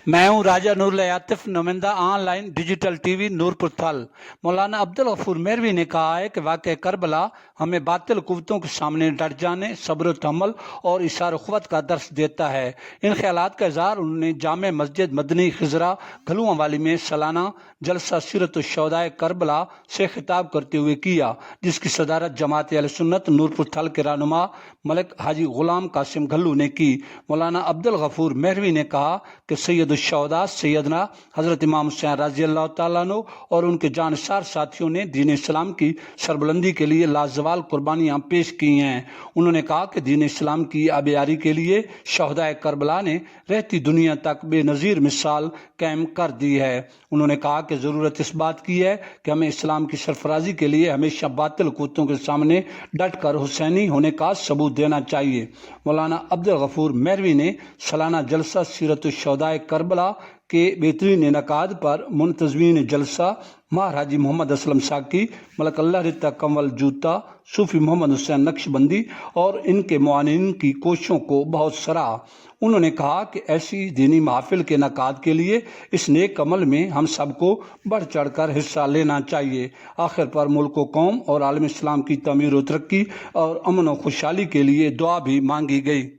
मैं हूँ राजा नूरुल आतिफ, नुमाइंदा ऑनलाइन डिजिटल टीवी नूरपुर थल। मौलाना अब्दुल गफूर मेहरवी ने कहा है कि वाक़या करबला हमें बातिल कुव्वतों के सामने डट जाने, सब्र तहम्मुल और इशार क़ुव्वत का दर्स देता है। इन ख्यालात का इज़हार उन्होंने जामे मस्जिद मदनी खिजरा घलुआ वाली में सालाना जलसा सीरत शुहदाए करबला से खिताब करते हुए किया, जिसकी सदारत जमात अहले सुन्नत नूरपुर थल के रहनुमा मलिक हाजी गुलाम कासिम घल्लू ने की। मौलाना अब्दुल गफूर मेहरवी ने कहा कि सैयदुश्शुहदा सैयदना हज़रत इमाम हुसैन रज़ी अल्लाह तआला अन्हु और उनके जानसार साथियों ने दीन इस्लाम की सरबुलंदी के लिए लाजवाल कुर्बानियाँ पेश की हैं। उन्होंने कहा कि दीन इस्लाम की आबियारी के लिए शुहदाए करबला ने रहती दुनिया तक बेनज़ीर मिसाल कायम कर दी है। उन्होंने कहा कि ज़रूरत इस बात की है कि हमें इस्लाम की सरफराजी के लिए हमेशा बातिल कुव्वतों के सामने डट कर हुसैनी होने का सबूत देना चाहिए। मौलाना अब्दुल गफूर मेहरवी ने सालाना जलसा सीरत शुहदाए करबला के बेहतरीन इनेकाद पर मुंतज़मीन जलसा माहर हाजी मोहम्मद असलम साकी, मलक अल्लाह रिता कंवल जूता, सूफी मोहम्मद हुसैन नक्शबंदी और इनके मुआनिन की कोशिशों को बहुत सराहा। उन्होंने कहा कि ऐसी दीनी महफिल के इनेकाद के लिए इस नेक अमल में हम सबको बढ़ चढ़ कर हिस्सा लेना चाहिए। आखिर पर मुल्क व कौम और आलम इस्लाम की तमीर व तरक्की और अमन व खुशहाली के लिए दुआ भी मांगी गई।